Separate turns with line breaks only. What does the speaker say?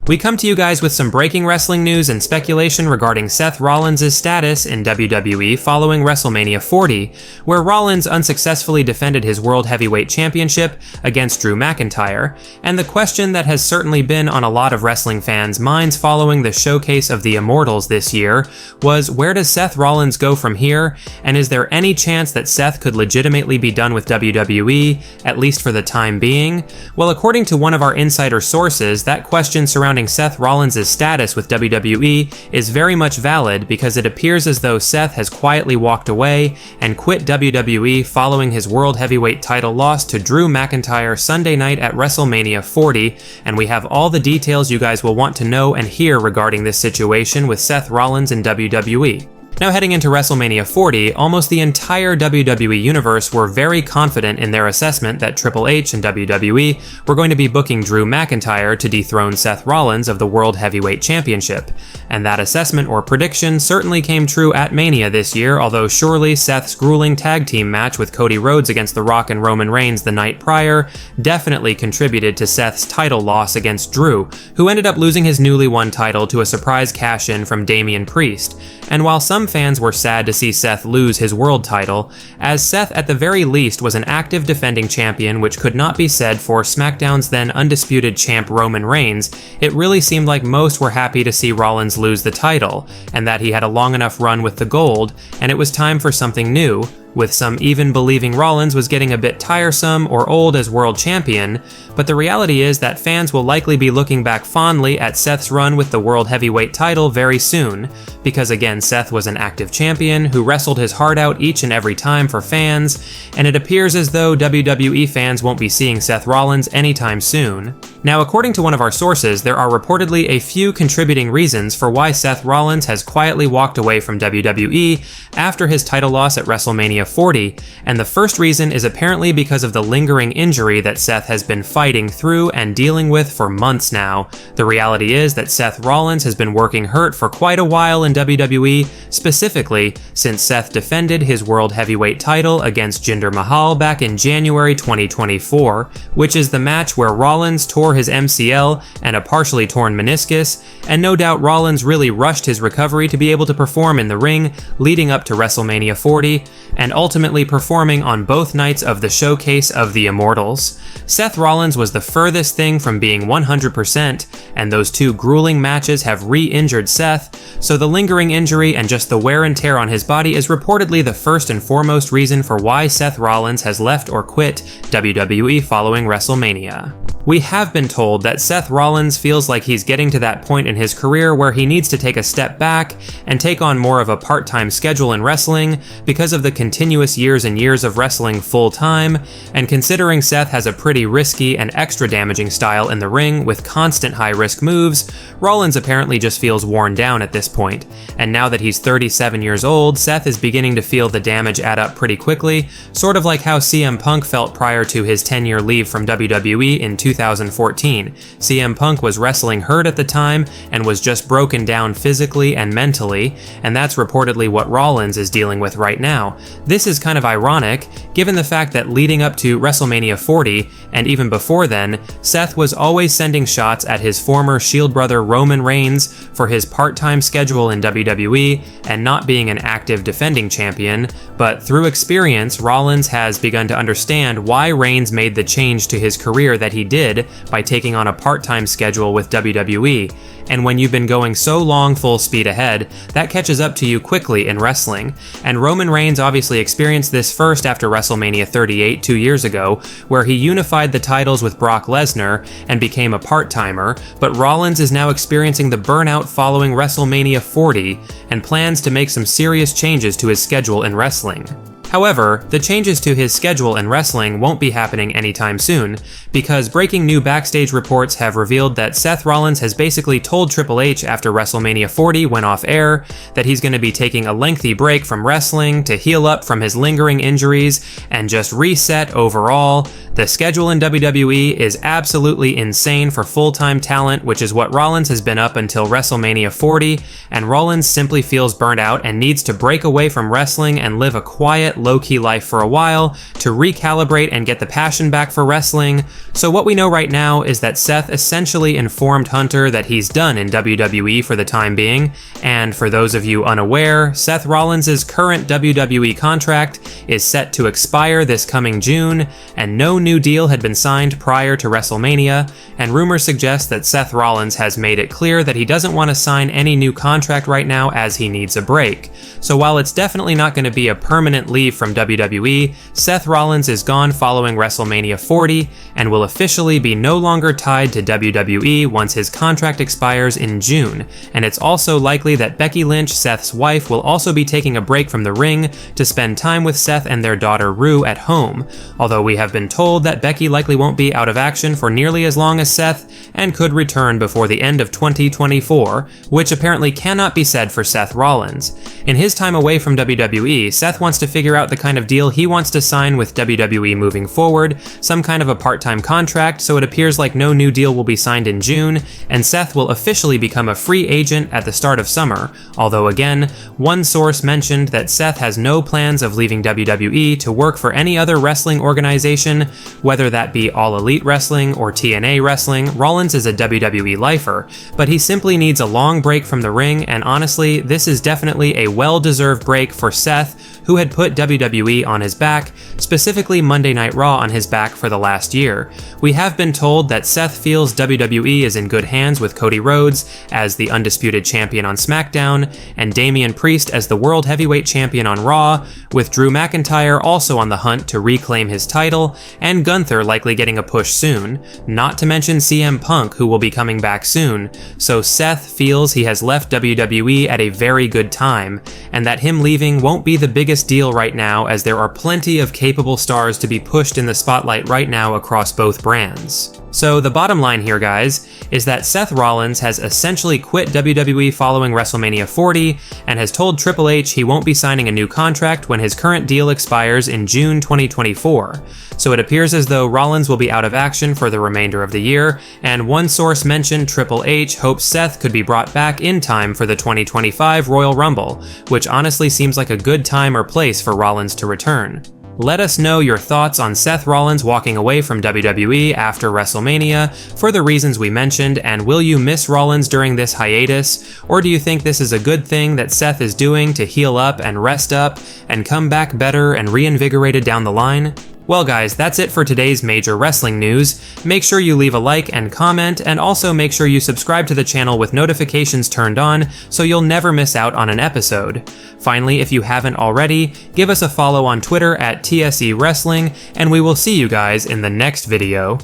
We come to you guys with some breaking wrestling news and speculation regarding Seth Rollins' status in WWE following WrestleMania 40, where Rollins unsuccessfully defended his World Heavyweight Championship against Drew McIntyre, and the question that has certainly been on a lot of wrestling fans' minds following the showcase of the Immortals this year was, where does Seth Rollins go from here, and is there any chance that Seth could legitimately be done with WWE, at least for the time being? Well, according to one of our insider sources, that question surrounding Seth Rollins' status with WWE is very much valid because it appears as though Seth has quietly walked away and quit WWE following his World Heavyweight title loss to Drew McIntyre Sunday night at WrestleMania 40, and we have all the details you guys will want to know and hear regarding this situation with Seth Rollins and WWE. Now heading into WrestleMania 40, almost the entire WWE universe were very confident in their assessment that Triple H and WWE were going to be booking Drew McIntyre to dethrone Seth Rollins of the World Heavyweight Championship. And that assessment or prediction certainly came true at Mania this year, although surely Seth's grueling tag team match with Cody Rhodes against The Rock and Roman Reigns the night prior definitely contributed to Seth's title loss against Drew, who ended up losing his newly won title to a surprise cash-in from Damian Priest. And while some fans were sad to see Seth lose his world title, as Seth at the very least was an active defending champion, which could not be said for SmackDown's then undisputed champ Roman Reigns, it really seemed like most were happy to see Rollins lose the title, and that he had a long enough run with the gold, and it was time for something new, with some even believing Rollins was getting a bit tiresome or old as world champion, but the reality is that fans will likely be looking back fondly at Seth's run with the World Heavyweight title very soon, because again, Seth was an active champion who wrestled his heart out each and every time for fans, and it appears as though WWE fans won't be seeing Seth Rollins anytime soon. Now, according to one of our sources, there are reportedly a few contributing reasons for why Seth Rollins has quietly walked away from WWE after his title loss at WrestleMania 40, and the first reason is apparently because of the lingering injury that Seth has been fighting through and dealing with for months now. The reality is that Seth Rollins has been working hurt for quite a while in WWE, specifically since Seth defended his World Heavyweight title against Jinder Mahal back in January 2024, which is the match where Rollins tore his MCL and a partially torn meniscus, and no doubt Rollins really rushed his recovery to be able to perform in the ring leading up to WrestleMania 40, and ultimately performing on both nights of the showcase of the Immortals. Seth Rollins was the furthest thing from being 100%, and those two grueling matches have re-injured Seth, so the lingering injury and just the wear and tear on his body is reportedly the first and foremost reason for why Seth Rollins has left or quit WWE following WrestleMania. We have been told that Seth Rollins feels like he's getting to that point in his career where he needs to take a step back and take on more of a part-time schedule in wrestling because of the continuous years and years of wrestling full-time, and considering Seth has a pretty risky and extra damaging style in the ring with constant high-risk moves, Rollins apparently just feels worn down at this point, and now that he's 37 years old, Seth is beginning to feel the damage add up pretty quickly, sort of like how CM Punk felt prior to his 10-year leave from WWE in 2014. CM Punk was wrestling hurt at the time and was just broken down physically and mentally, and that's reportedly what Rollins is dealing with right now. This is kind of ironic, given the fact that leading up to WrestleMania 40, and even before then, Seth was always sending shots at his former Shield brother Roman Reigns for his part-time schedule in WWE and not being an active defending champion, but through experience, Rollins has begun to understand why Reigns made the change to his career that he did by taking on a part-time schedule with WWE, and when you've been going so long full speed ahead, that catches up to you quickly in wrestling, and Roman Reigns obviously experienced this first after WrestleMania 38 2 years ago, where he unified the titles with Brock Lesnar and became a part-timer, but Rollins is now experiencing the burnout following WrestleMania 40 and plans to make some serious changes to his schedule in wrestling. However, the changes to his schedule in wrestling won't be happening anytime soon, because breaking new backstage reports have revealed that Seth Rollins has basically told Triple H after WrestleMania 40 went off air that he's going to be taking a lengthy break from wrestling to heal up from his lingering injuries and just reset overall. The schedule in WWE is absolutely insane for full-time talent, which is what Rollins has been up until WrestleMania 40, and Rollins simply feels burnt out and needs to break away from wrestling and live a quiet, low-key life for a while to recalibrate and get the passion back for wrestling. So what we know right now is that Seth essentially informed Hunter that he's done in WWE for the time being, and for those of you unaware, Seth Rollins' current WWE contract is set to expire this coming June, and no new deal had been signed prior to WrestleMania, and rumors suggest that Seth Rollins has made it clear that he doesn't want to sign any new contract right now as he needs a break. So while it's definitely not going to be a permanent leave from WWE, Seth Rollins is gone following WrestleMania 40 and will officially be no longer tied to WWE once his contract expires in June, and it's also likely that Becky Lynch, Seth's wife, will also be taking a break from the ring to spend time with Seth and their daughter Rue at home, although we have been told that Becky likely won't be out of action for nearly as long as Seth and could return before the end of 2024, which apparently cannot be said for Seth Rollins. In his time away from WWE, Seth wants to figure out the kind of deal he wants to sign with WWE moving forward, some kind of a part-time contract, so it appears like no new deal will be signed in June, and Seth will officially become a free agent at the start of summer, although again, one source mentioned that Seth has no plans of leaving WWE to work for any other wrestling organization, whether that be All Elite Wrestling or TNA Wrestling. Rollins is a WWE lifer, but he simply needs a long break from the ring, and honestly, this is definitely a well-deserved break for Seth, who had put WWE on his back, specifically Monday Night Raw on his back for the last year. We have been told that Seth feels WWE is in good hands with Cody Rhodes as the undisputed champion on SmackDown, and Damian Priest as the World Heavyweight Champion on Raw, with Drew McIntyre also on the hunt to reclaim his title, and Gunther likely getting a push soon, not to mention CM Punk, who will be coming back soon. So Seth feels he has left WWE at a very good time, and that him leaving won't be the biggest deal right now, as there are plenty of capable stars to be pushed in the spotlight right now across both brands. So the bottom line here, guys, is that Seth Rollins has essentially quit WWE following WrestleMania 40 and has told Triple H he won't be signing a new contract when his current deal expires in June 2024. So it appears as though Rollins will be out of action for the remainder of the year, and one source mentioned Triple H hopes Seth could be brought back in time for the 2025 Royal Rumble, which honestly seems like a good time or place for Rollins to return. Let us know your thoughts on Seth Rollins walking away from WWE after WrestleMania for the reasons we mentioned, and will you miss Rollins during this hiatus, or do you think this is a good thing that Seth is doing to heal up and rest up and come back better and reinvigorated down the line? Well guys, that's it for today's major wrestling news. Make sure you leave a like and comment, and also make sure you subscribe to the channel with notifications turned on so you'll never miss out on an episode. Finally, if you haven't already, give us a follow on Twitter at TSE Wrestling, and we will see you guys in the next video.